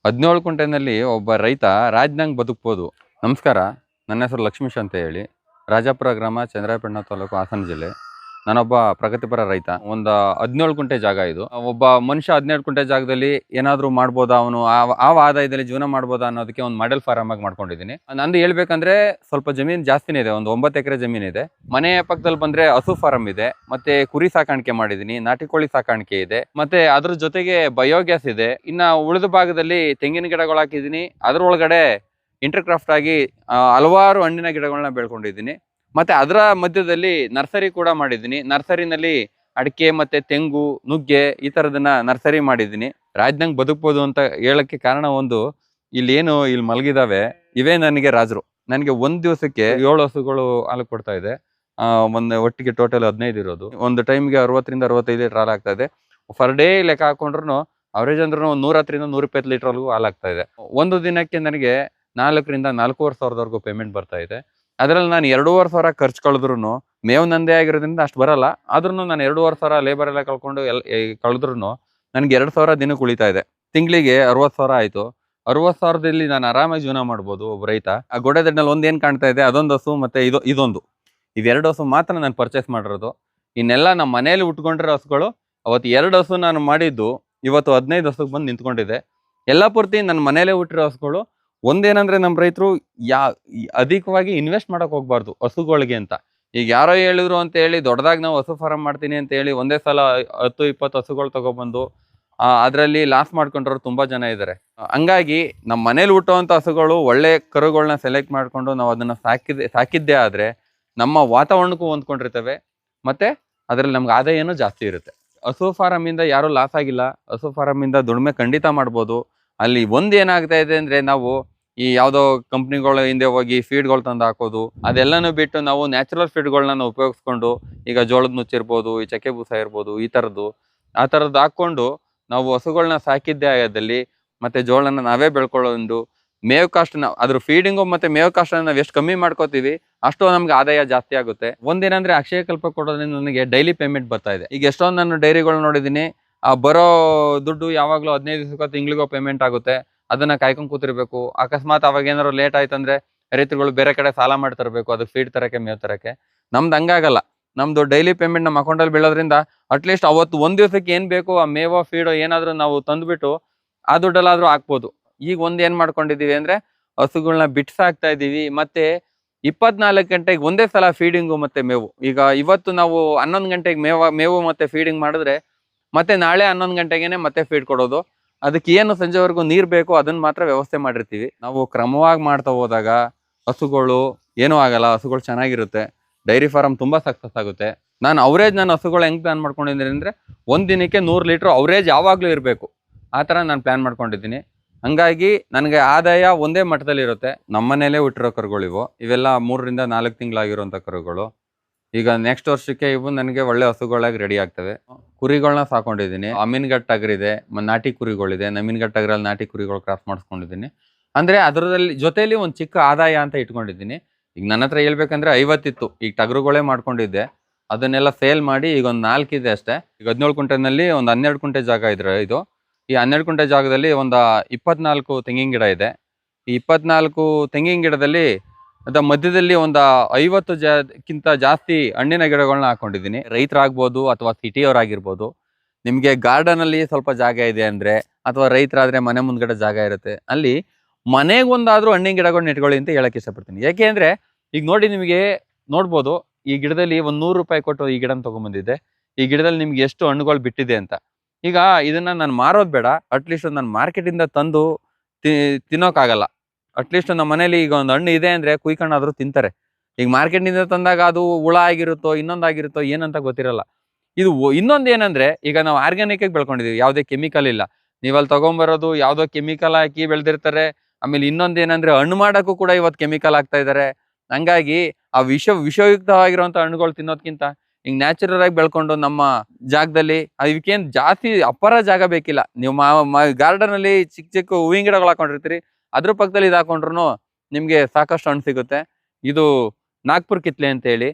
17 ಕುಂಟೆನಲ್ಲಿ ಒಬ್ಬ ರೈತ ರಾಜ್ಯದಂಗೆ ಬದುಕ್ಬೋದು. ನಮಸ್ಕಾರ, ನನ್ನ ಹೆಸರು ಲಕ್ಷ್ಮೀಶ್ ಅಂತ ಹೇಳಿ. ರಾಜಾಪುರ ಗ್ರಾಮ, ಚಂದ್ರಾಯಪಟ್ಟಣ ತಾಲೂಕು, ಹಾಸನ ಜಿಲ್ಲೆ. ನಾನೊಬ್ಬ ಪ್ರಗತಿಪರ ರೈತ. ಒಂದು 17 ಕುಂಟೆ ಜಾಗ ಇದು. ಒಬ್ಬ ಮನುಷ್ಯ 17 ಕುಂಟೆ ಜಾಗದಲ್ಲಿ ಏನಾದರೂ ಮಾಡ್ಬೋದಾ, ಅವನು ಆ ಆದಾಯದಲ್ಲಿ ಜೀವನ ಮಾಡ್ಬೋದಾ ಅನ್ನೋದಕ್ಕೆ ಒಂದು ಮಾಡೆಲ್ ಫಾರಮ್ ಆಗಿ ಮಾಡ್ಕೊಂಡಿದ್ದೀನಿ. ನಂದು ಹೇಳ್ಬೇಕಂದ್ರೆ ಸ್ವಲ್ಪ ಜಮೀನು ಜಾಸ್ತಿನೇ ಇದೆ, ಒಂದು 9 ಎಕರೆ ಜಮೀನು ಇದೆ. ಮನೆಯ ಪಕ್ಕದಲ್ಲಿ ಬಂದ್ರೆ ಹಸು ಫಾರಂ ಇದೆ, ಮತ್ತೆ ಕುರಿ ಸಾಕಾಣಿಕೆ ಮಾಡಿದ್ದೀನಿ, ನಾಟಿ ಕೋಳಿ ಸಾಕಾಣಿಕೆ ಇದೆ, ಮತ್ತೆ ಅದ್ರ ಜೊತೆಗೆ ಬಯೋಗ್ಯಾಸ್ ಇದೆ. ಇನ್ನ ಉಳಿದ ಭಾಗದಲ್ಲಿ ತೆಂಗಿನ ಗಿಡಗಳು ಹಾಕಿದ್ದೀನಿ. ಅದ್ರೊಳಗಡೆ ಇಂಟರ್ಕ್ರಾಫ್ಟ್ ಆಗಿ ಹಲವಾರು ಹಣ್ಣಿನ ಗಿಡಗಳನ್ನ ಬೆಳ್ಕೊಂಡಿದ್ದೀನಿ. ಮತ್ತೆ ಅದರ ಮಧ್ಯದಲ್ಲಿ ನರ್ಸರಿ ಕೂಡ ಮಾಡಿದ್ದೀನಿ. ನರ್ಸರಿನಲ್ಲಿ ಅಡಿಕೆ ಮತ್ತೆ ತೆಂಗು, ನುಗ್ಗೆ ಈ ತರದನ್ನ ನರ್ಸರಿ ಮಾಡಿದ್ದೀನಿ. ರಾಜ್ಯದಂಗೆ ಬದುಕ್ಬೋದು ಅಂತ ಹೇಳಕ್ಕೆ ಕಾರಣ, ಒಂದು ಇಲ್ಲಿ ಮಲಗಿದಾವೆ, ಇವೇ ನನಗೆ ರಾಜರು. ನನಗೆ ಒಂದ್ ದಿವಸಕ್ಕೆ 7 ಹಸುಗಳು ಹಾಲು ಕೊಡ್ತಾ ಇದೆ. ಒಂದು ಒಟ್ಟಿಗೆ ಟೋಟಲ್ 15 ಇರೋದು. ಒಂದು ಟೈಮ್ಗೆ 60 ರಿಂದ 65 ಲೀಟರ್ ಹಾಲು ಆಗ್ತಾ ಇದೆ. ಪರ್ ಡೇ ಲೆಕ್ಕ ಹಾಕೊಂಡ್ರು ಅವರೇಜ್ ಅಂದ್ರೂ 110 ರಿಂದ 120 ಲೀಟರ್ವರೆಗೂ ಹಾಲು ಆಗ್ತಾ ಇದೆ. ಒಂದು ದಿನಕ್ಕೆ ನನಗೆ 4 ರಿಂದ 4,500 ಸಾವಿರದವರೆಗೂ ಪೇಮೆಂಟ್ ಬರ್ತಾ ಇದೆ. ಅದರಲ್ಲಿ ನಾನು 2,500 ಸಾವಿರ ಖರ್ಚು ಕಳೆದ್ರು, ಮೇವು ನಂದೇ ಆಗಿರೋದ್ರಿಂದ ಅಷ್ಟು ಬರಲ್ಲ. ಆದ್ರೂ ನಾನು 2,500 ಸಾವಿರ ಲೇಬರ್ ಎಲ್ಲ ಕಳ್ಕೊಂಡು ಕಳೆದ್ರು ನನಗೆ 2,000 ದಿನಕ್ಕೆ ಉಳಿತಾ ಇದೆ. ತಿಂಗಳಿಗೆ 60 ಸಾವಿರ ಆಯ್ತು. 60 ಸಾವಿರದಲ್ಲಿ ನಾನು ಆರಾಮಾಗಿ ಜೀವನ ಮಾಡ್ಬೋದು ಒಬ್ಬ ರೈತ. ಆ ಗೋಡೆದಡ್ನಲ್ಲಿ ಒಂದೇನ್ ಕಾಣ್ತಾ ಇದೆ, ಅದೊಂದು ಹಸು ಮತ್ತೆ ಇವೆರಡು ಹಸು ಮಾತ್ರ ನಾನು ಪರ್ಚೇಸ್ ಮಾಡಿರೋದು. ಇನ್ನೆಲ್ಲ ನಮ್ಮ ಮನೇಲಿ ಉಟ್ಕೊಂಡಿರೋ ಹಸುಗಳು. ಅವತ್ತು 2 ಹಸು ನಾನು ಮಾಡಿದ್ದು ಇವತ್ತು 15 ಹಸುಗೆ ಬಂದು ನಿಂತ್ಕೊಂಡಿದೆ. ಎಲ್ಲ ಪೂರ್ತಿ ನನ್ನ ಮನೇಲೆ ಹುಟ್ಟಿರೋ ಹಸುಗಳು. ಒಂದೇನಂದ್ರೆ ನಮ್ಮ ರೈತರು ಅಧಿಕವಾಗಿ ಇನ್ವೆಸ್ಟ್ ಮಾಡಕ್ ಹೋಗ್ಬಾರ್ದು ಹಸುಗಳಿಗೆ ಅಂತ. ಈಗ ಯಾರೋ ಹೇಳಿದ್ರು ಅಂತ ಹೇಳಿ ದೊಡ್ಡದಾಗಿ ನಾವು ಹಸು ಫಾರಂ ಮಾಡ್ತೀನಿ ಅಂತ ಹೇಳಿ ಒಂದೇ ಸಲ 10-20 ಹಸುಗಳು ತಗೊಬಂದು ಅದರಲ್ಲಿ ಲಾಸ್ ಮಾಡ್ಕೊಂಡ್ರು ತುಂಬಾ ಜನ ಇದ್ದಾರೆ. ಹಂಗಾಗಿ ನಮ್ಮ ಮನೇಲಿ ಹುಟ್ಟುವಂತ ಹಸುಗಳು ಒಳ್ಳೆ ಕರುಗಳನ್ನ ಸೆಲೆಕ್ಟ್ ಮಾಡ್ಕೊಂಡು ನಾವು ಅದನ್ನ ಸಾಕಿದ್ದೇ ಆದ್ರೆ ನಮ್ಮ ವಾತಾವರಣಕ್ಕೂ ಹೊಂದ್ಕೊಂಡಿರ್ತವೆ, ಮತ್ತೆ ಅದ್ರಲ್ಲಿ ನಮ್ಗೆ ಆದಾಯನೂ ಜಾಸ್ತಿ ಇರುತ್ತೆ. ಹಸು ಫಾರಂ ಇಂದ ಯಾರು ಲಾಸ್ ಆಗಿಲ್ಲ. ಹಸು ಫಾರಂ ಇಂದ ದುಡಿಮೆ ಖಂಡಿತ ಮಾಡ್ಬೋದು. ಅಲ್ಲಿ ಒಂದ್ ಏನಾಗ್ತಾ ಇದೆ ಅಂದ್ರೆ, ನಾವು ಈ ಯಾವ್ದೋ ಕಂಪ್ನಿಗಳ ಹಿಂದೆ ಹೋಗಿ ಫೀಡ್ಗಳು ತಂದು ಹಾಕೋದು, ಅದೆಲ್ಲನೂ ಬಿಟ್ಟು ನಾವು ನ್ಯಾಚುರಲ್ ಫೀಡ್ಗಳನ್ನ ಉಪಯೋಗಿಸ್ಕೊಂಡು, ಈಗ ಜೋಳದ ನುಚ್ಚು ಇರ್ಬೋದು, ಈ ಚಕ್ಕೆ ಬೂಸ ಇರ್ಬೋದು, ಆ ಥರದ್ದು ಹಾಕೊಂಡು ನಾವು ಹಸುಗಳನ್ನ ಸಾಕಿದ್ದೇ ಆದಲ್ಲಿ, ಮತ್ತೆ ಜೋಳನ ನಾವೇ ಬೆಳ್ಕೊಳ್ಳೋದು, ಮೇವ್ ಕಾಸ್ಟ್ ಅದ್ರ ಫೀಡಿಂಗು ಮತ್ತೆ ಮೇವ್ ಕಾಸ್ಟ್ ನಾವು ಎಷ್ಟು ಕಮ್ಮಿ ಮಾಡ್ಕೋತೀವಿ ಅಷ್ಟು ನಮ್ಗೆ ಆದಾಯ ಜಾಸ್ತಿ ಆಗುತ್ತೆ. ಒಂದೇನಂದ್ರೆ ಅಕ್ಷಯ ಕಲ್ಪ ಕೊಡೋದ್ರಿಂದ ನನಗೆ ಡೈಲಿ ಪೇಮೆಂಟ್ ಬರ್ತಾ ಇದೆ. ಈಗ ಎಷ್ಟೊಂದು ನಾನು ಡೈರಿಗಳು ನೋಡಿದ್ದೀನಿ, ಬರೋ ದುಡ್ಡು ಯಾವಾಗಲೂ 15 ದಿವಸಕ್ಕೋ ತಿಂಗಳಿಗೋ ಪೇಮೆಂಟ್ ಆಗುತ್ತೆ. ಅದನ್ನ ಕಾಯ್ಕೊಂಡು ಕೂತಿರ್ಬೇಕು. ಅಕಸ್ಮಾತ್ ಅವಾಗ ಏನಾದ್ರು ಲೇಟ್ ಆಯ್ತಂದ್ರೆ ರೈತರುಗಳು ಬೇರೆ ಕಡೆ ಸಾಲ ಮಾಡಿ ತರಬೇಕು, ಅದಕ್ಕೆ ಫೀಡ್ ತರಕ್ಕೆ, ಮೇವ್ ತರಕ್ಕೆ. ನಮ್ದು ಹಂಗಾಗಲ್ಲ. ನಮ್ದು ಡೈಲಿ ಪೇಮೆಂಟ್ ನಮ್ಮ ಅಕೌಂಟಲ್ಲಿ ಬೀಳೋದ್ರಿಂದ ಅಟ್ಲೀಸ್ಟ್ ಅವತ್ತು ಒಂದ್ ದಿವಸಕ್ಕೆ ಏನ್ ಬೇಕು ಆ ಮೇವೋ ಫೀಡೋ ಏನಾದ್ರು ನಾವು ತಂದ್ಬಿಟ್ಟು ಆ ದುಡ್ಡಲ್ಲಾದ್ರೂ ಹಾಕ್ಬೋದು. ಈಗ ಏನ್ ಮಾಡ್ಕೊಂಡಿದೀವಿ ಅಂದ್ರೆ, ಹಸುಗಳನ್ನ ಬಿಟ್ಸಾಕ್ತಾ ಇದೀವಿ. ಮತ್ತೆ 24 ಗಂಟೆಗೆ ಒಂದೇ ಸಲ ಫೀಡಿಂಗು ಮತ್ತೆ ಮೇವು. ಈಗ ಇವತ್ತು ನಾವು 11 ಗಂಟೆಗೆ ಮೇವು ಮತ್ತೆ ಫೀಡಿಂಗ್ ಮಾಡಿದ್ರೆ ಮತ್ತೆ ನಾಳೆ 11 ಗಂಟೆಗೇನೆ ಮತ್ತೆ ಫೀಡ್ ಕೊಡೋದು. ಅದಕ್ಕೆ ಏನು ಸಂಜೆವರೆಗೂ ನೀರ್ ಬೇಕು ಅದನ್ನ ಮಾತ್ರ ವ್ಯವಸ್ಥೆ ಮಾಡಿರ್ತೀವಿ. ನಾವು ಕ್ರಮವಾಗಿ ಮಾಡ್ತಾ ಹೋದಾಗ ಹಸುಗಳು ಏನೂ ಆಗಲ್ಲ, ಹಸುಗಳು ಚೆನ್ನಾಗಿರುತ್ತೆ. ಡೈರಿ ಫಾರಂ ತುಂಬಾ ಸಕ್ಸಸ್ ಆಗುತ್ತೆ. ನಾನು ಹಸುಗಳು ಹೆಂಗ್ ಪ್ಲಾನ್ ಮಾಡ್ಕೊಂಡಿದ್ದೀನಿ ಅಂದ್ರೆ, ಒಂದ್ ದಿನಕ್ಕೆ 100 ಲೀಟರ್ ಅವರೇಜ್ ಯಾವಾಗ್ಲೂ ಇರಬೇಕು, ಆ ತರ ನಾನು ಪ್ಲಾನ್ ಮಾಡ್ಕೊಂಡಿದ್ದೀನಿ. ಹಂಗಾಗಿ ನನಗೆ ಆದಾಯ ಒಂದೇ ಮಟ್ಟದಲ್ಲಿ ಇರುತ್ತೆ. ನಮ್ಮನೇಲೆ ಹುಟ್ಟಿರೋ ಕರುಗಳು ಇವೆಲ್ಲ 3 ರಿಂದ 4 ತಿಂಗಳಾಗಿರುವಂತ ಕರುಗಳು. ಈಗ ನೆಕ್ಸ್ಟ್ ವರ್ಷಕ್ಕೆ ಇವು ನನಗೆ ಒಳ್ಳೆ ಹಸುಗಳಾಗಿ ರೆಡಿ ಆಗ್ತವೆ. ಕುರಿಗಳನ್ನ ಸಾಕೊಂಡಿದ್ದೀನಿ. ಅಮೀನ್ಗಡ್ ಟಗರ್ ಇದೆ, ನಾಟಿ ಕುರಿಗಳಿದೆ. ನಮೀನ್ಗಡ್ ಟಗರಲ್ಲಿ ನಾಟಿ ಕುರಿಗಳು ಕ್ರಾಸ್ ಮಾಡಿಸ್ಕೊಂಡಿದ್ದೀನಿ. ಅಂದ್ರೆ ಅದರಲ್ಲಿ ಜೊತೆಲಿ ಒಂದು ಚಿಕ್ಕ ಆದಾಯ ಅಂತ ಇಟ್ಕೊಂಡಿದ್ದೀನಿ. ಈಗ ನನ್ನ ಹತ್ರ ಹೇಳ್ಬೇಕಂದ್ರೆ 50 ಇತ್ತು. ಈಗ ಟಗರುಗಳೇ ಮಾಡ್ಕೊಂಡಿದ್ದೆ, ಅದನ್ನೆಲ್ಲ ಸೇಲ್ ಮಾಡಿ ಈಗ ಒಂದು 4 ಇದೆ ಅಷ್ಟೇ. ಈಗ 17 ಕುಂಟೆನಲ್ಲಿ ಒಂದು 12 ಕುಂಟೆ ಜಾಗ ಇದ್ರೆ ಇದು. ಈ 12 ಕುಂಟೆ ಜಾಗದಲ್ಲಿ ಒಂದು 24 ತೆಂಗಿನ ಗಿಡ ಇದೆ. ಈ 24 ತೆಂಗಿನ ಗಿಡದಲ್ಲಿ ಮಧ್ಯದಲ್ಲಿ ಒಂದು 50 ಜಾಸ್ತಿ ಹಣ್ಣಿನ ಗಿಡಗಳನ್ನ ಹಾಕೊಂಡಿದ್ದೀನಿ. ರೈತರಾಗ್ಬೋದು ಅಥವಾ ಸಿಟಿಯವರಾಗಿರ್ಬೋದು, ನಿಮ್ಗೆ ಗಾರ್ಡನ್ ಅಲ್ಲಿ ಸ್ವಲ್ಪ ಜಾಗ ಇದೆ ಅಂದ್ರೆ, ಅಥವಾ ರೈತರಾದ್ರೆ ಮನೆ ಮುಂದ್ಗಡೆ ಜಾಗ ಇರುತ್ತೆ, ಅಲ್ಲಿ ಮನೆಗೊಂದಾದ್ರೂ ಹಣ್ಣಿನ ಗಿಡಗಳನ್ನ ಇಟ್ಕೊಳ್ಳಿ ಅಂತ ಹೇಳಕ್ ಇಷ್ಟಪಡ್ತೀನಿ. ಯಾಕೆ ಅಂದ್ರೆ, ಈಗ ನೋಡಿ, ನಿಮಗೆ ನೋಡ್ಬೋದು ಈ ಗಿಡದಲ್ಲಿ ಒಂದು 100 ರೂಪಾಯಿ ಕೊಟ್ಟು ಈ ಗಿಡನ ತಗೊಂಡ್ಬಂದಿದ್ದೆ. ಈ ಗಿಡದಲ್ಲಿ ನಿಮ್ಗೆ ಎಷ್ಟು ಹಣ್ಣುಗಳು ಬಿಟ್ಟಿದೆ ಅಂತ. ಈಗ ಇದನ್ನ ನಾನು ಮಾರೋದ್ ಬೇಡ, ಅಟ್ಲೀಸ್ಟ್ ನಾನು ಮಾರ್ಕೆಟ್ ಇಂದ ತಂದು ತಿನ್ನೋಕ್ಕಾಗಲ್ಲ. ಅಟ್ಲೀಸ್ಟ್ ನಮ್ಮ ಮನೇಲಿ ಈಗ ಒಂದು ಹಣ್ಣು ಇದೆ ಅಂದ್ರೆ ಕುಯ್ಕೊಂಡಾದ್ರೂ ತಿಂತಾರೆ. ಈಗ ಮಾರ್ಕೆಟ್ ನಿಂದ ತಂದಾಗ ಅದು ಹುಳ ಆಗಿರುತ್ತೋ ಇನ್ನೊಂದಾಗಿರುತ್ತೋ ಏನಂತ ಗೊತ್ತಿರಲ್ಲ. ಇದು ಇನ್ನೊಂದು ಏನಂದ್ರೆ, ಈಗ ನಾವು ಆರ್ಗ್ಯಾನಿಕ್ ಆಗಿ ಬೆಳ್ಕೊಂಡಿದೀವಿ, ಯಾವುದೇ ಕೆಮಿಕಲ್ ಇಲ್ಲ. ನೀವಲ್ಲಿ ತಗೊಂಬರೋದು ಯಾವುದೋ ಕೆಮಿಕಲ್ ಹಾಕಿ ಬೆಳೆದಿರ್ತಾರೆ. ಆಮೇಲೆ ಇನ್ನೊಂದು ಏನಂದ್ರೆ, ಹಣ್ಣು ಮಾಡಕ್ಕೂ ಕೂಡ ಇವತ್ತು ಕೆಮಿಕಲ್ ಹಾಕ್ತಾ ಇದಾರೆ. ಹಂಗಾಗಿ ಆ ವಿಷಯುಕ್ತವಾಗಿರುವಂತ ಹಣ್ಣುಗಳು ತಿನ್ನೋದ್ಕಿಂತ ಈಗ ನ್ಯಾಚುರಲ್ ಆಗಿ ಬೆಳ್ಕೊಂಡು ನಮ್ಮ ಜಾಗದಲ್ಲಿ, ಅದಕ್ಕೇನು ಜಾಸ್ತಿ ಅಪ್ಪರ ಜಾಗ ಬೇಕಿಲ್ಲ. ನೀವು ಗಾರ್ಡನ್ ಅಲ್ಲಿ ಚಿಕ್ಕ ಚಿಕ್ಕ ಹೂವಿನ ಗಿಡಗಳು ಹಾಕೊಂಡಿರ್ತೀರಿ, ಅದ್ರ ಪಕ್ಕದಲ್ಲಿ ಇದು ಹಾಕೊಂಡ್ರು ನಿಮ್ಗೆ ಸಾಕಷ್ಟು ಹಣ್ಣು ಸಿಗುತ್ತೆ. ಇದು ನಾಗ್ಪುರ್ ಕಿತ್ಲೆ ಅಂತ ಹೇಳಿ,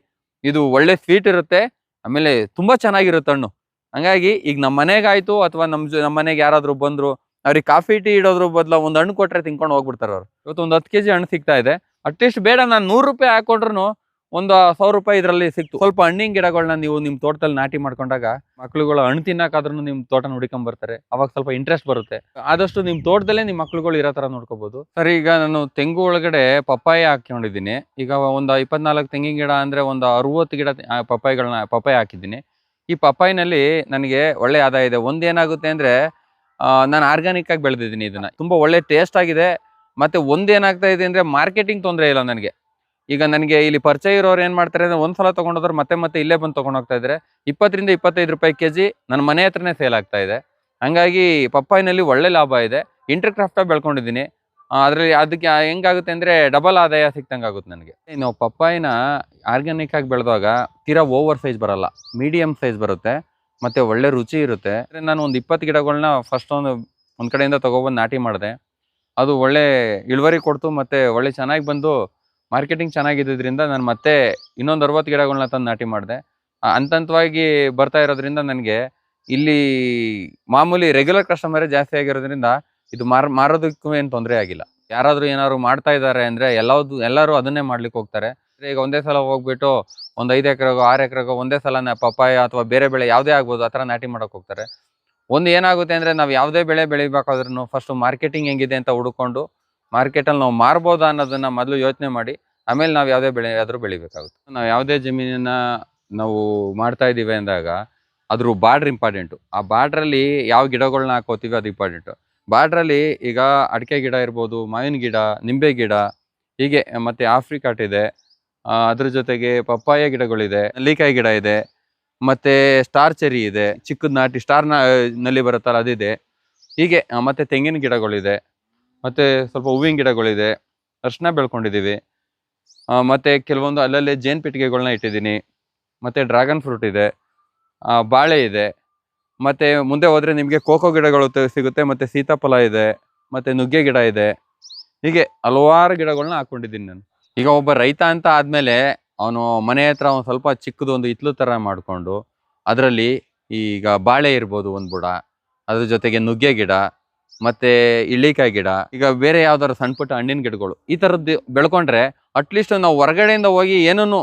ಇದು ಒಳ್ಳೆ ಸ್ವೀಟ್ ಇರುತ್ತೆ, ಆಮೇಲೆ ತುಂಬಾ ಚೆನ್ನಾಗಿರುತ್ತೆ ಹಣ್ಣು. ಹಂಗಾಗಿ ಈಗ ನಮ್ಮ ಮನೆಗಾಯ್ತು ಅಥವಾ ನಮ್ಮ ಮನೆಗೆ ಯಾರಾದ್ರೂ ಬಂದ್ರು ಅವ್ರಿಗೆ ಕಾಫಿ ಟೀ ಇಡೋದ್ರ ಬದಲು ಒಂದು ಹಣ್ಣು ಕೊಟ್ರೆ ತಿನ್ಕೊಂಡು ಹೋಗ್ಬಿಡ್ತಾರೆ ಅವ್ರು. ಇವತ್ತು ಒಂದು 10 kg ಹಣ್ಣು ಸಿಗ್ತಾ ಇದೆ. ಅಟ್ಲೀಸ್ಟ್ ಬೇಡ ನಾನು 100 ರೂಪಾಯಿ ಹಾಕೊಟ್ರು ಒಂದು 100 ರೂಪಾಯಿ ಇದರಲ್ಲಿ ಸಿಕ್ತು. ಸ್ವಲ್ಪ ಹಣ್ಣಿನ ಗಿಡಗಳನ್ನ ನೀವು ನಿಮ್ಮ ತೋಟದಲ್ಲಿ ನಾಟಿ ಮಾಡ್ಕೊಂಡಾಗ ಮಕ್ಳುಗಳು ಹಣ್ಣು ತಿನ್ನಕಾದ್ರೂ ನಿಮ್ ತೋಟ ನೋಡ್ಕೊಂಡ್ ಬರ್ತಾರೆ. ಅವಾಗ ಸ್ವಲ್ಪ ಇಂಟ್ರೆಸ್ಟ್ ಬರುತ್ತೆ. ಆದಷ್ಟು ನಿಮ್ ತೋಟದಲ್ಲೇ ನಿಮ್ ಮಕ್ಳುಗಳು ಇರೋ ತರ ನೋಡ್ಕೋಬಹುದು. ಸರಿ, ಈಗ ನಾನು ತೆಂಗು ಒಳಗಡೆ ಪಪ್ಪಾಯ ಹಾಕೊಂಡಿದ್ದೀನಿ. ಈಗ ಒಂದು 24 ತೆಂಗಿನ ಗಿಡ ಅಂದ್ರೆ ಒಂದು 60 ಗಿಡ ಪಪ್ಪಾಯ ಹಾಕಿದ್ದೀನಿ. ಈ ಪಪ್ಪಾಯಿನಲ್ಲಿ ನನಗೆ ಒಳ್ಳೆ ಆದಾಯ ಇದೆ. ಒಂದೇನಾಗುತ್ತೆ ಅಂದ್ರೆ ನಾನು ಆರ್ಗಾನಿಕ್ ಆಗಿ ಬೆಳೆದಿದ್ದೀನಿ. ಇದನ್ನ ತುಂಬಾ ಒಳ್ಳೆ ಟೇಸ್ಟ್ ಆಗಿದೆ. ಮತ್ತೆ ಒಂದೇನಾಗ್ತಾ ಇದೆ ಅಂದ್ರೆ ಮಾರ್ಕೆಟಿಂಗ್ ತೊಂದರೆ ಇಲ್ಲ ನನಗೆ. ಈಗ ನನಗೆ ಇಲ್ಲಿ ಪರಿಚಯ ಇರೋರು ಏನ್ ಮಾಡ್ತಾರೆ ಅಂದ್ರೆ ಒಂದ್ಸಲ ತಗೊಂಡೋದ್ರು ಮತ್ತೆ ಇಲ್ಲೇ ಬಂದು ತಗೊಂಡ್ ಹೋಗ್ತಾ ಇದ್ರೆ 20 ರಿಂದ 25 ರೂಪಾಯಿ ಕೆಜಿ ನನ್ನ ಮನೆ ಹತ್ರನೇ ಸೇಲ್ ಆಗ್ತಾ ಇದೆ. ಹಂಗಾಗಿ ಪಪ್ಪಾಯಿನಲ್ಲಿ ಒಳ್ಳೆ ಲಾಭ ಇದೆ. ಇಂಟರ್ ಕ್ರಾಫ್ಟ್ ಬೆಳ್ಕೊಂಡಿದ್ದೀನಿ. ಅದ್ರಲ್ಲಿ ಅದಕ್ಕೆ ಹೆಂಗಾಗುತ್ತೆ ಅಂದ್ರೆ ಡಬಲ್ ಆದಾಯ ಸಿಕ್ತಂಗಾಗುತ್ತೆ ನನಗೆ. ನಾವು ಪಪ್ಪಾಯಿನ ಆರ್ಗ್ಯಾನಿಕ್ ಆಗಿ ಬೆಳೆದಾಗ ತೀರಾ ಓವರ್ ಸೈಜ್ ಬರಲ್ಲ, ಮೀಡಿಯಂ ಸೈಜ್ ಬರುತ್ತೆ. ಮತ್ತೆ ಒಳ್ಳೆ ರುಚಿ ಇರುತ್ತೆ. ನಾನು ಒಂದು 20 ಗಿಡಗಳನ್ನ ಫಸ್ಟ್ ಒಂದ್ ಕಡೆಯಿಂದ ತಗೊಬಂದು ನಾಟಿ ಮಾಡಿದೆ. ಅದು ಒಳ್ಳೆ ಇಳುವರಿ ಕೊಡ್ತು. ಮತ್ತೆ ಒಳ್ಳೆ ಚೆನ್ನಾಗಿ ಬಂದು ಮಾರ್ಕೆಟಿಂಗ್ ಚೆನ್ನಾಗಿದ್ದರಿಂದ ನಾನು ಮತ್ತೆ ಇನ್ನೊಂದು 60 ಗಿಡಗಳನ್ನ ತಂದು ನಾಟಿ ಮಾಡಿದೆ. ಹಂತವಾಗಿ ಬರ್ತಾ ಇರೋದ್ರಿಂದ ನನಗೆ ಇಲ್ಲಿ ಮಾಮೂಲಿ ರೆಗ್ಯುಲರ್ ಕಸ್ಟಮರೇ ಜಾಸ್ತಿ ಆಗಿರೋದ್ರಿಂದ ಇದು ಮಾರೋದಕ್ಕೂ ಏನು ತೊಂದರೆ ಆಗಿಲ್ಲ. ಯಾರಾದರೂ ಏನಾದ್ರು ಮಾಡ್ತಾ ಇದ್ದಾರೆ ಅಂದ್ರೆ ಎಲ್ಲರೂ ಅದನ್ನೇ ಮಾಡ್ಲಿಕ್ಕೆ ಹೋಗ್ತಾರೆ. ಈಗ ಒಂದೇ ಸಲ ಹೋಗ್ಬಿಟ್ಟು ಒಂದು 5 ಎಕರೆಗೋ 6 ಎಕರೆಗೋ ಒಂದೇ ಸಲ ಪಪ್ಪಾಯ ಅಥವಾ ಬೇರೆ ಬೆಳೆ ಯಾವುದೇ ಆಗ್ಬೋದು ಆ ಥರ ನಾಟಿ ಮಾಡಕ್ ಹೋಗ್ತಾರೆ. ಒಂದು ಏನಾಗುತ್ತೆ ಅಂದ್ರೆ ನಾವು ಯಾವುದೇ ಬೆಳೆ ಬೆಳಿಬೇಕಾದ್ರೂ ಫಸ್ಟ್ ಮಾರ್ಕೆಟಿಂಗ್ ಹೆಂಗಿದೆ ಅಂತ ಹುಡುಕೊಂಡು ಮಾರ್ಕೆಟಲ್ಲಿ ನಾವು ಮಾರ್ಬೋದಾ ಅನ್ನೋದನ್ನ ಮೊದಲು ಯೋಚನೆ ಮಾಡಿ ಆಮೇಲೆ ನಾವು ಯಾವುದೇ ಬೆಳೆ ಆದರೂ ಬೆಳಿಬೇಕಾಗುತ್ತೆ. ನಾವು ಯಾವುದೇ ಜಮೀನನ್ನ ನಾವು ಮಾಡ್ತಾ ಇದ್ದೀವಿ ಅಂದಾಗ ಅದ್ರ ಬಾರ್ಡ್ರ್ ಇಂಪಾರ್ಟೆಂಟು. ಆ ಬಾರ್ಡ್ರಲ್ಲಿ ಯಾವ ಗಿಡಗಳನ್ನ ಹಾಕೋತೀವಿ ಅದು ಇಂಪಾರ್ಟೆಂಟು. ಬಾರ್ಡ್ರಲ್ಲಿ ಈಗ ಅಡಿಕೆ ಗಿಡ ಇರ್ಬೋದು, ಮಾವಿನ ಗಿಡ, ನಿಂಬೆ ಗಿಡ, ಹೀಗೆ ಮತ್ತೆ ಆಫ್ರಿಕಾಟ್ ಇದೆ. ಅದ್ರ ಜೊತೆಗೆ ಪಪ್ಪಾಯ ಗಿಡಗಳಿದೆ, ನೆಲ್ಲಿಕಾಯಿ ಗಿಡ ಇದೆ, ಮತ್ತೆ ಸ್ಟಾರ್ ಚೆರಿ ಇದೆ, ಚಿಕ್ಕದ ನಾಟಿ ನಲ್ಲಿ ಬರುತ್ತಲ್ಲ ಅದಿದೆ. ಹೀಗೆ ಮತ್ತೆ ತೆಂಗಿನ ಗಿಡಗಳಿದೆ, ಮತ್ತೆ ಸ್ವಲ್ಪ ಹೂವಿನ ಗಿಡಗಳಿದೆ, ಅರ್ಶಿನ ಬೆಳ್ಕೊಂಡಿದ್ದೀವಿ. ಮತ್ತೆ ಕೆಲವೊಂದು ಅಲ್ಲಲ್ಲೇ ಜೇನ್ ಪೆಟ್ಟಿಗೆಗಳನ್ನ ಇಟ್ಟಿದ್ದೀನಿ. ಮತ್ತೆ ಡ್ರ್ಯಾಗನ್ ಫ್ರೂಟ್ ಇದೆ, ಬಾಳೆ ಇದೆ. ಮತ್ತೆ ಮುಂದೆ ಹೋದ್ರೆ ನಿಮಗೆ ಕೋಕೋ ಗಿಡಗಳು ಸಿಗುತ್ತೆ. ಮತ್ತೆ ಸೀತಾಫಲ ಇದೆ, ಮತ್ತೆ ನುಗ್ಗೆ ಗಿಡ ಇದೆ. ಹೀಗೆ ಹಲವಾರು ಗಿಡಗಳನ್ನ ಹಾಕೊಂಡಿದ್ದೀನಿ ನಾನು. ಈಗ ಒಬ್ಬ ರೈತ ಅಂತ ಆದ್ಮೇಲೆ ಅವನು ಮನೆ ಹತ್ರ ಒಂದು ಸ್ವಲ್ಪ ಚಿಕ್ಕದು ಒಂದು ಹಿತ್ಲು ತರ ಮಾಡ್ಕೊಂಡು ಅದರಲ್ಲಿ ಈಗ ಬಾಳೆ ಇರ್ಬೋದು ಒಂದು ಬುಡ, ಅದ್ರ ಜೊತೆಗೆ ನುಗ್ಗೆ ಗಿಡ, ಮತ್ತೆ ಇಳ್ಳಿಕಾಯಿ ಗಿಡ, ಈಗ ಬೇರೆ ಯಾವ್ದಾದ್ರು ಸಣ್ಣ ಪುಟ್ಟ ಹಣ್ಣಿನ ಗಿಡಗಳು ಈ ತರದ್ದು ಬೆಳ್ಕೊಂಡ್ರೆ ಅಟ್ಲೀಸ್ಟ್ ನಾವು ಹೊರಗಡೆಯಿಂದ ಹೋಗಿ ಏನನ್ನು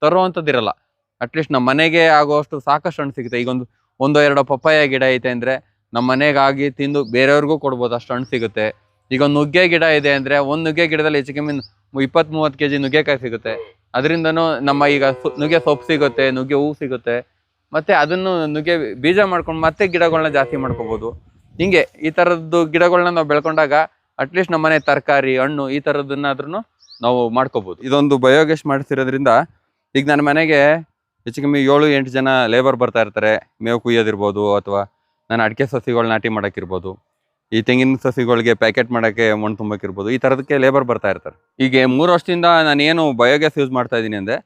ತರುವಂಥದ್ದಿರಲ್ಲ. ಅಟ್ಲೀಸ್ಟ್ ನಮ್ಮ ಮನೆಗೆ ಆಗುವಷ್ಟು ಸಾಕಷ್ಟು ಹಣ್ಣು ಸಿಗುತ್ತೆ. ಈಗ ಒಂದೋ ಎರಡೋ ಪಪ್ಪಾಯ ಗಿಡ ಐತೆ ಅಂದ್ರೆ ನಮ್ಮ ಮನೆಗಾಗಿ ತಿಂದು ಬೇರೆಯವ್ರಿಗೂ ಕೊಡ್ಬೋದು, ಅಷ್ಟು ಹಣ್ಣು ಸಿಗುತ್ತೆ. ಈಗ ನುಗ್ಗೆ ಗಿಡ ಇದೆ ಅಂದ್ರೆ ಒಂದು ನುಗ್ಗೆ ಗಿಡದಲ್ಲಿ ಹೆಚ್ಚು ಕಮ್ಮಿ 20-30 kg ನುಗ್ಗೆಕಾಯಿ ಸಿಗುತ್ತೆ. ಅದರಿಂದನೂ ನಮ್ಮ ಈಗ ನುಗ್ಗೆ ಸೊಪ್ಪು ಸಿಗುತ್ತೆ, ನುಗ್ಗೆ ಹೂವು ಸಿಗುತ್ತೆ. ಮತ್ತೆ ಅದನ್ನು ನುಗ್ಗೆ ಬೀಜ ಮಾಡ್ಕೊಂಡು ಮತ್ತೆ ಗಿಡಗಳನ್ನ ಜಾಸ್ತಿ ಮಾಡ್ಕೋಬಹುದು. ಹಿಂಗೆ ಈ ತರದ್ದು ಗಿಡಗಳನ್ನ ನಾವು ಬೆಳ್ಕೊಂಡಾಗ ಅಟ್ಲೀಸ್ಟ್ ನಮ್ಮ ಮನೆ ತರಕಾರಿ, ಹಣ್ಣು ಈ ತರದನ್ನಾದ್ರೂ ನಾವು ಮಾಡ್ಕೋಬಹುದು. ಇದೊಂದು ಬಯೋಗ್ಯಾಸ್ ಮಾಡ್ತಿರೋದ್ರಿಂದ ಈಗ ನನ್ನ ಮನೆಗೆ ಹೆಚ್ಚು ಕಮ್ಮಿ 7-8 ಜನ ಲೇಬರ್ ಬರ್ತಾ ಇರ್ತಾರೆ. ಮೇವು ಕುಯ್ಯೋದಿರ್ಬೋದು, ಅಥವಾ ನಾನು ಅಡಿಕೆ ಸಸಿಗಳು ನಾಟಿ ಮಾಡೋಕ್ಕಿರ್ಬೋದು, ಈ ತೆಂಗಿನ ಸಸಿಗಳಿಗೆ ಪ್ಯಾಕೆಟ್ ಮಾಡೋಕ್ಕೆ ಮಣ್ಣು ತುಂಬಕ್ಕಿರ್ಬೋದು, ಈ ಥರದಕ್ಕೆ ಲೇಬರ್ ಬರ್ತಾ ಇರ್ತಾರೆ. ಈಗ 3 ವರ್ಷದಿಂದ ನಾನು ಏನು ಬಯೋಗ್ಯಾಸ್ ಯೂಸ್ ಮಾಡ್ತಾ ಇದ್ದೀನಿ ಅಂದರೆ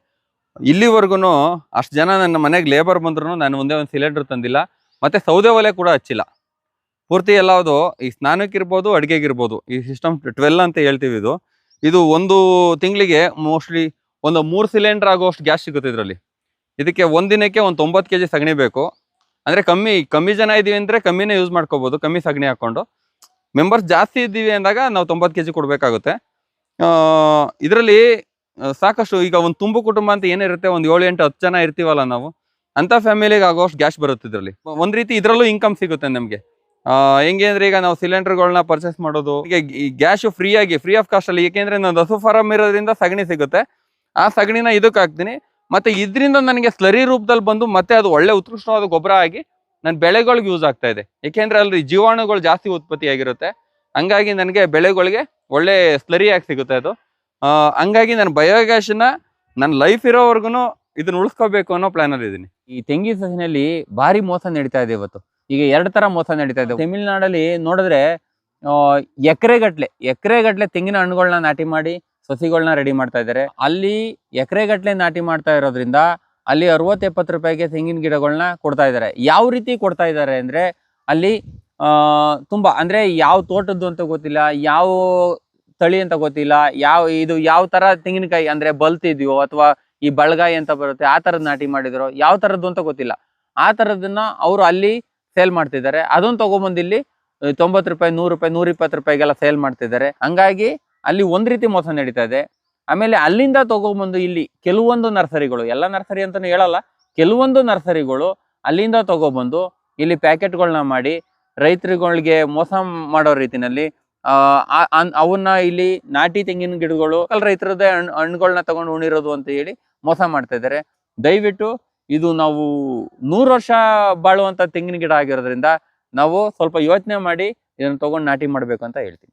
ಇಲ್ಲಿವರೆಗೂ ಅಷ್ಟು ಜನ ನನ್ನ ಮನೆಗೆ ಲೇಬರ್ ಬಂದ್ರು ನಾನು ಒಂದೇ ಒಂದು ಸಿಲಿಂಡರ್ ತಂದಿಲ್ಲ, ಮತ್ತು ಸೌದೆ ಒಲೆ ಕೂಡ ಹಚ್ಚಿಲ್ಲ. ಪೂರ್ತಿ ಎಲ್ಲವುದು ಈ ಸ್ನಾನಕ್ಕಿರ್ಬೋದು, ಅಡುಗೆಗಿರ್ಬೋದು, ಈ ಸಿಸ್ಟಮ್ 12 ಅಂತ ಹೇಳ್ತೀವಿ. ಇದು ಒಂದು ತಿಂಗಳಿಗೆ ಮೋಸ್ಟ್ಲಿ ಒಂದು 3 ಸಿಲಿಂಡರ್ ಆಗುವಷ್ಟು ಗ್ಯಾಸ್ ಸಿಗುತ್ತೆ ಇದರಲ್ಲಿ. ಇದಕ್ಕೆ ಒಂದಿನಕ್ಕೆ ಒಂದು 90 kg ಸಗಣಿ ಬೇಕು. ಅಂದರೆ ಕಮ್ಮಿ ಜನ ಇದ್ದೀವಿ ಅಂದರೆ ಕಮ್ಮಿನೇ ಯೂಸ್ ಮಾಡ್ಕೋಬೋದು, ಕಮ್ಮಿ ಸಗಣಿ ಹಾಕ್ಕೊಂಡು. ಮೆಂಬರ್ಸ್ ಜಾಸ್ತಿ ಇದ್ದೀವಿ ಅಂದಾಗ ನಾವು 90 kg ಕೊಡಬೇಕಾಗುತ್ತೆ. ಇದರಲ್ಲಿ ಸಾಕಷ್ಟು ಈಗ ಒಂದು ತುಂಬು ಕುಟುಂಬ ಅಂತ ಏನಿರುತ್ತೆ, ಒಂದು 7-8-10 ಜನ ಇರ್ತೀವಲ್ಲ ನಾವು, ಅಂಥ ಫ್ಯಾಮಿಲಿಗೆ ಆಗೋಷ್ಟು ಗ್ಯಾಸ್ ಬರುತ್ತೆ ಇದರಲ್ಲಿ. ಒಂದು ರೀತಿ ಇದರಲ್ಲೂ ಇನ್ಕಮ್ ಸಿಗುತ್ತೆ ನಮಗೆ. ಹೆಂಗೆ ಅಂದರೆ ಈಗ ನಾವು ಸಿಲಿಂಡರ್ಗಳನ್ನ ಪರ್ಚೇಸ್ ಮಾಡೋದು, ಈಗ ಈ ಗ್ಯಾಸು ಫ್ರೀ ಆಫ್ ಕಾಸ್ಟಲ್ಲಿ, ಏಕೆಂದರೆ ನಾನು ಹಸು ಫಾರಮ್ ಇರೋದ್ರಿಂದ ಸಗಣಿ ಸಿಗುತ್ತೆ. ಆ ಸಗಣಿನ ಇದಕ್ಕೆ ಹಾಕ್ತೀನಿ. ಮತ್ತು ಇದರಿಂದ ನನಗೆ ಸ್ಲರಿ ರೂಪದಲ್ಲಿ ಬಂದು ಮತ್ತೆ ಅದು ಒಳ್ಳೆ ಉತ್ಕೃಷ್ಟವಾದ ಗೊಬ್ಬರ ಆಗಿ ನನ್ನ ಬೆಳೆಗಳಿಗೆ ಯೂಸ್ ಆಗ್ತಾ ಇದೆ. ಏಕೆಂದರೆ ಅಲ್ಲಿ ಜೀವಾಣುಗಳು ಜಾಸ್ತಿ ಉತ್ಪತ್ತಿಯಾಗಿರುತ್ತೆ. ಹಂಗಾಗಿ ನನಗೆ ಬೆಳೆಗಳಿಗೆ ಒಳ್ಳೆ ಸ್ಲರಿ ಆಗಿ ಸಿಗುತ್ತೆ ಅದು. ಹಂಗಾಗಿ ನಾನು ಬಯೋಗ್ಯಾಸನ್ನ ನನ್ನ ಲೈಫ್ ಇರೋವರೆಗೂ ಇದನ್ನ ಉಳಿಸ್ಕೋಬೇಕು ಅನ್ನೋ ಪ್ಲಾನಲ್ಲಿ ಇದ್ದೀನಿ. ಈ ತೆಂಗಿನ ಸಸಿನಲ್ಲಿ ಭಾರಿ ಮೋಸ ನಡೀತಾ ಇದೆ ಇವತ್ತು. ಈಗ 2 ತರ ಮೋಸ ನಡೀತಾ ಇದೆ. ತಮಿಳ್ನಾಡಲ್ಲಿ ನೋಡಿದ್ರೆ ಎಕರೆಗಟ್ಲೆ ತೆಂಗಿನ ಹಣ್ಣುಗಳನ್ನ ನಾಟಿ ಮಾಡಿ ಸಸಿಗಳನ್ನ ರೆಡಿ ಮಾಡ್ತಾ ಇದ್ದಾರೆ. ಅಲ್ಲಿ ಎಕರೆಗಟ್ಲೆ ನಾಟಿ ಮಾಡ್ತಾ ಇರೋದ್ರಿಂದ ಅಲ್ಲಿ 60-70 ರೂಪಾಯಿಗೆ ತೆಂಗಿನ ಗಿಡಗಳನ್ನ ಕೊಡ್ತಾ ಇದ್ದಾರೆ. ಯಾವ ರೀತಿ ಕೊಡ್ತಾ ಇದ್ದಾರೆ ಅಂದ್ರೆ ಅಲ್ಲಿ ತುಂಬಾ ಅಂದ್ರೆ ಯಾವ ತೋಟದ್ದು ಅಂತ ಗೊತ್ತಿಲ್ಲ, ಯಾವ ತಳಿ ಅಂತ ಗೊತ್ತಿಲ್ಲ, ಯಾವ ತರ ತೆಂಗಿನಕಾಯಿ ಅಂದ್ರೆ ಬಲ್ತಿದ್ಯೋ ಅಥವಾ ಈ ಬಳಗಾಯಿ ಅಂತ ಬರುತ್ತೆ ಆ ತರದ್ ನಾಟಿ ಮಾಡಿದ್ರು, ಯಾವ ತರದ್ದು ಅಂತ ಗೊತ್ತಿಲ್ಲ. ಆ ತರದನ್ನ ಅವರು ಅಲ್ಲಿ ಸೇಲ್ ಮಾಡ್ತಿದ್ದಾರೆ. ಅದನ್ನ ತಗೊಂಬಂದು ಇಲ್ಲಿ 90 ರೂಪಾಯಿ, 100 ರೂಪಾಯಿ, 120 ರೂಪಾಯಿಗೆಲ್ಲ ಸೇಲ್ ಮಾಡ್ತಿದ್ದಾರೆ. ಹಂಗಾಗಿ ಅಲ್ಲಿ ಒಂದ್ ರೀತಿ ಮೋಸ ನಡೀತಾ ಇದೆ. ಆಮೇಲೆ ಅಲ್ಲಿಂದ ತಗೊಬಂದು ಇಲ್ಲಿ ಕೆಲವೊಂದು ನರ್ಸರಿಗಳು, ಎಲ್ಲ ನರ್ಸರಿ ಅಂತಾನು ಹೇಳಲ್ಲ, ಕೆಲವೊಂದು ನರ್ಸರಿಗಳು ಅಲ್ಲಿಂದ ತಗೊಬಂದು ಇಲ್ಲಿ ಪ್ಯಾಕೆಟ್ಗಳನ್ನ ಮಾಡಿ ರೈತರುಗಳಿಗೆ ಮೋಸ ಮಾಡೋ ರೀತಿನಲ್ಲಿ ಅವನ್ನ ಇಲ್ಲಿ ನಾಟಿ ತೆಂಗಿನ ಗಿಡಗಳು ರೈತರದ್ದೇ ಹಣ್ಣುಗಳನ್ನ ತಗೊಂಡು ಉಣಿರೋದು ಅಂತ ಹೇಳಿ ಮೋಸ ಮಾಡ್ತಾ ಇದ್ದಾರೆ. ದಯವಿಟ್ಟು ಇದು ನಾವು 100 ವರ್ಷ ಬಾಳುವಂತ ತೆಂಗಿನ ಗಿಡ ಆಗಿರೋದ್ರಿಂದ ನಾವು ಸ್ವಲ್ಪ ಯೋಚನೆ ಮಾಡಿ ಇದನ್ನ ತಗೊಂಡು ನಾಟಿ ಮಾಡ್ಬೇಕು ಅಂತ ಹೇಳ್ತೀನಿ.